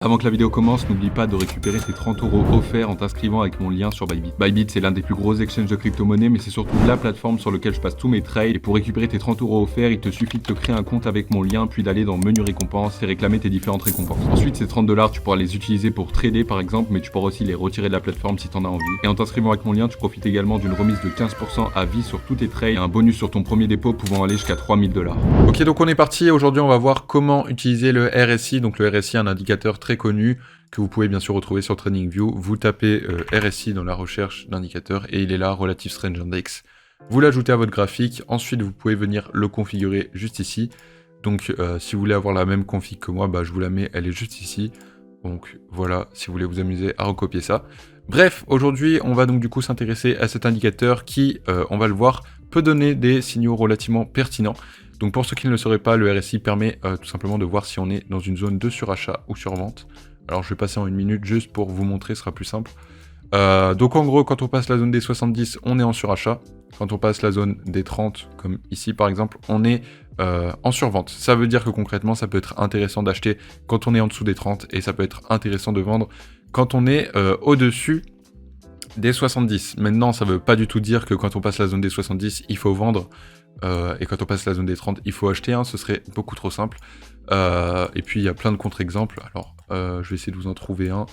Avant que la vidéo commence, n'oublie pas de récupérer tes 30 € offerts en t'inscrivant avec mon lien sur Bybit. Bybit, c'est l'un des plus gros exchanges de crypto-monnaie, mais c'est surtout la plateforme sur laquelle je passe tous mes trades. Et pour récupérer tes 30 € offerts, il te suffit de te créer un compte avec mon lien, puis d'aller dans menu récompenses et réclamer tes différentes récompenses. Ensuite, ces 30 $, tu pourras les utiliser pour trader par exemple, mais tu pourras aussi les retirer de la plateforme si tu en as envie. Et en t'inscrivant avec mon lien, tu profites également d'une remise de 15% à vie sur tous tes trades et un bonus sur ton premier dépôt pouvant aller jusqu'à 3000 $. Ok, donc on est parti. Aujourd'hui, on va voir comment utiliser le RSI. Donc le RSI, un indicateur très connu que vous pouvez bien sûr retrouver sur TradingView. Vous tapez RSI dans la recherche d'indicateur et il est là, Relative Strange Index. Vous l'ajoutez à votre graphique. Ensuite, vous pouvez venir le configurer juste ici. Donc si vous voulez avoir la même config que moi, je vous la mets, elle est juste ici. Donc voilà, si vous voulez vous amuser à recopier ça. Bref, aujourd'hui, on va donc du coup s'intéresser à cet indicateur qui, on va le voir, peut donner des signaux relativement pertinents. Donc pour ceux qui ne le sauraient pas, le RSI permet tout simplement de voir si on est dans une zone de surachat ou survente. Alors je vais passer en une minute juste pour vous montrer, ce sera plus simple. Donc en gros, quand on passe la zone des 70, on est en surachat. Quand on passe la zone des 30, comme ici par exemple, on est en survente. Ça veut dire que concrètement, ça peut être intéressant d'acheter quand on est en dessous des 30 et ça peut être intéressant de vendre quand on est au-dessus des 70. Maintenant, ça veut pas du tout dire que quand on passe la zone des 70, il faut vendre. Et quand on passe la zone des 30, il faut acheter, ce serait beaucoup trop simple. Et puis il y a plein de contre-exemples. Alors je vais essayer de vous en trouver un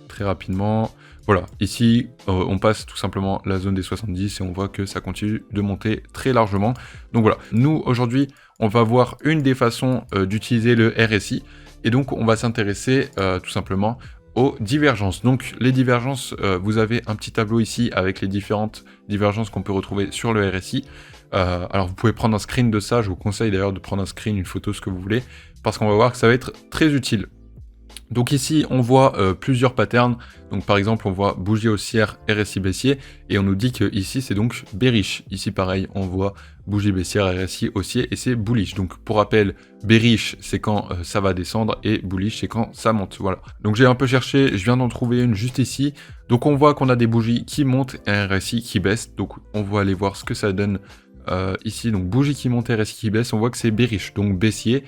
très rapidement. Voilà, ici on passe tout simplement la zone des 70 et on voit que ça continue de monter très largement. Donc voilà, nous aujourd'hui on va voir une des façons d'utiliser le RSI. Et donc on va s'intéresser tout simplement aux divergences. Donc les divergences, vous avez un petit tableau ici avec les différentes divergences qu'on peut retrouver sur le RSI. Alors vous pouvez prendre un screen de ça, je vous conseille d'ailleurs de prendre un screen, une photo, ce que vous voulez, parce qu'on va voir que ça va être très utile. Donc ici on voit plusieurs patterns, donc par exemple on voit bougie haussière, RSI baissier, et on nous dit que ici c'est donc bearish. Ici pareil on voit bougie baissière, RSI haussier, et c'est bullish. Donc pour rappel, bearish c'est quand ça va descendre, et bullish c'est quand ça monte, voilà. Donc j'ai un peu cherché, je viens d'en trouver une juste ici. Donc on voit qu'on a des bougies qui montent et un RSI qui baisse, donc on va aller voir ce que ça donne ici. Donc bougie qui monte, RSI qui baisse, on voit que c'est bearish, donc baissier.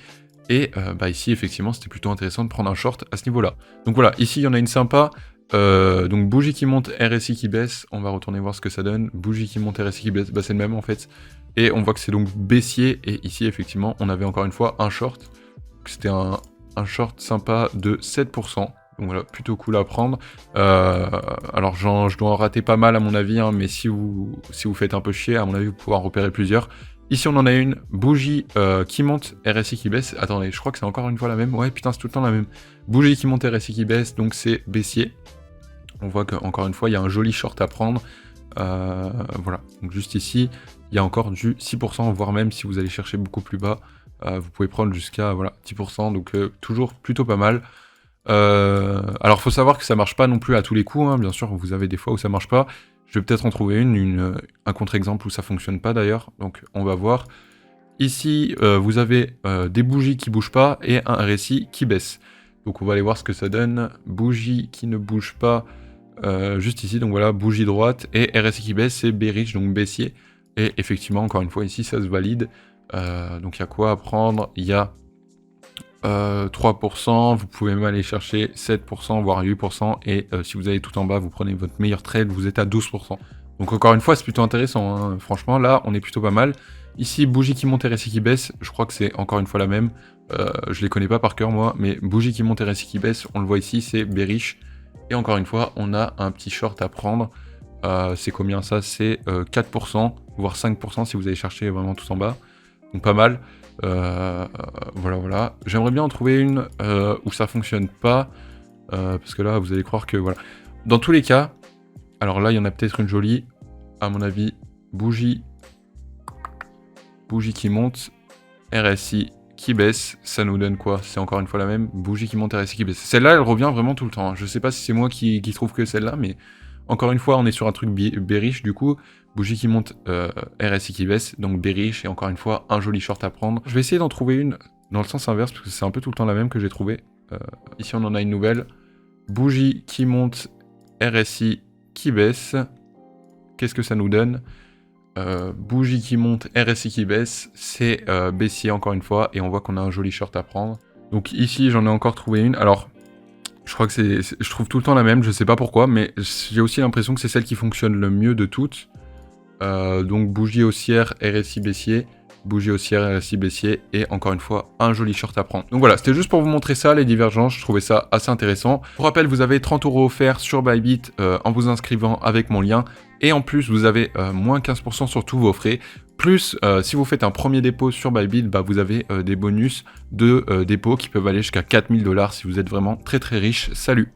Et ici, effectivement, c'était plutôt intéressant de prendre un short à ce niveau-là. Donc voilà, ici, il y en a une sympa. Donc bougie qui monte, RSI qui baisse. On va retourner voir ce que ça donne. Bougie qui monte, RSI qui baisse. C'est le même, en fait. Et on voit que c'est donc baissier. Et ici, effectivement, on avait encore une fois un short. C'était un short sympa de 7%. Donc voilà, plutôt cool à prendre. Alors, je dois en rater pas mal, à mon avis. Mais si vous faites un peu chier, à mon avis, vous pouvez en repérer plusieurs. Ici, on en a une, bougie qui monte, RSI qui baisse. Attendez, je crois que c'est encore une fois la même. Ouais, putain, c'est tout le temps la même. Bougie qui monte, RSI qui baisse, donc c'est baissier. On voit qu'encore une fois, il y a un joli short à prendre. Voilà, donc juste ici, il y a encore du 6%, voire même si vous allez chercher beaucoup plus bas, vous pouvez prendre jusqu'à 10%, donc toujours plutôt pas mal. Alors, faut savoir que ça marche pas non plus à tous les coups, bien sûr, vous avez des fois où ça marche pas. Je vais peut-être en trouver un contre-exemple où ça fonctionne pas d'ailleurs, donc on va voir. Ici, vous avez des bougies qui bougent pas et un RSI qui baisse. Donc on va aller voir ce que ça donne. Bougie qui ne bouge pas, juste ici, donc voilà, bougie droite, et RSI qui baisse, c'est bearish, donc baissier. Et effectivement, encore une fois, ici, ça se valide. Donc il y a quoi à prendre? Il y a 3%, vous pouvez même aller chercher 7%, voire 8%, et si vous allez tout en bas, vous prenez votre meilleur trade, vous êtes à 12%. Donc encore une fois, c'est plutôt intéressant, franchement, là, on est plutôt pas mal. Ici, bougie qui monte, RSI qui baisse, je crois que c'est encore une fois la même, je les connais pas par cœur moi, mais bougie qui monte, RSI qui baisse, on le voit ici, c'est bearish, et encore une fois, on a un petit short à prendre. C'est combien ça? C'est 4%, voire 5% si vous allez chercher vraiment tout en bas, donc pas mal. Voilà. J'aimerais bien en trouver une où ça fonctionne pas, parce que là, vous allez croire que voilà. Dans tous les cas, alors là, il y en a peut-être une jolie, à mon avis, bougie qui monte, RSI qui baisse, ça nous donne quoi? C'est encore une fois la même, bougie qui monte, RSI qui baisse. Celle-là, elle revient vraiment tout le temps. Je sais pas si c'est moi qui trouve que celle-là, mais encore une fois, on est sur un truc bearish du coup. Bougie qui monte, RSI qui baisse, donc bearish, et encore une fois, un joli short à prendre. Je vais essayer d'en trouver une dans le sens inverse, parce que c'est un peu tout le temps la même que j'ai trouvé. Ici, on en a une nouvelle. Bougie qui monte, RSI qui baisse. Qu'est-ce que ça nous donne? Bougie qui monte, RSI qui baisse, c'est baissier encore une fois, et on voit qu'on a un joli short à prendre. Donc ici, j'en ai encore trouvé une. Alors, Je crois que je trouve tout le temps la même, je sais pas pourquoi, mais j'ai aussi l'impression que c'est celle qui fonctionne le mieux de toutes. Donc bougie haussière, RSI baissier, bougie haussière, RSI baissier, et encore une fois, un joli short à prendre. Donc voilà, c'était juste pour vous montrer ça, les divergences, je trouvais ça assez intéressant. Pour rappel, vous avez 30 € offerts sur Bybit en vous inscrivant avec mon lien, et en plus, vous avez moins 15% sur tous vos frais. Plus, si vous faites un premier dépôt sur Bybit, bah, vous avez des bonus de dépôt qui peuvent aller jusqu'à 4 000 $ si vous êtes vraiment très très riche. Salut!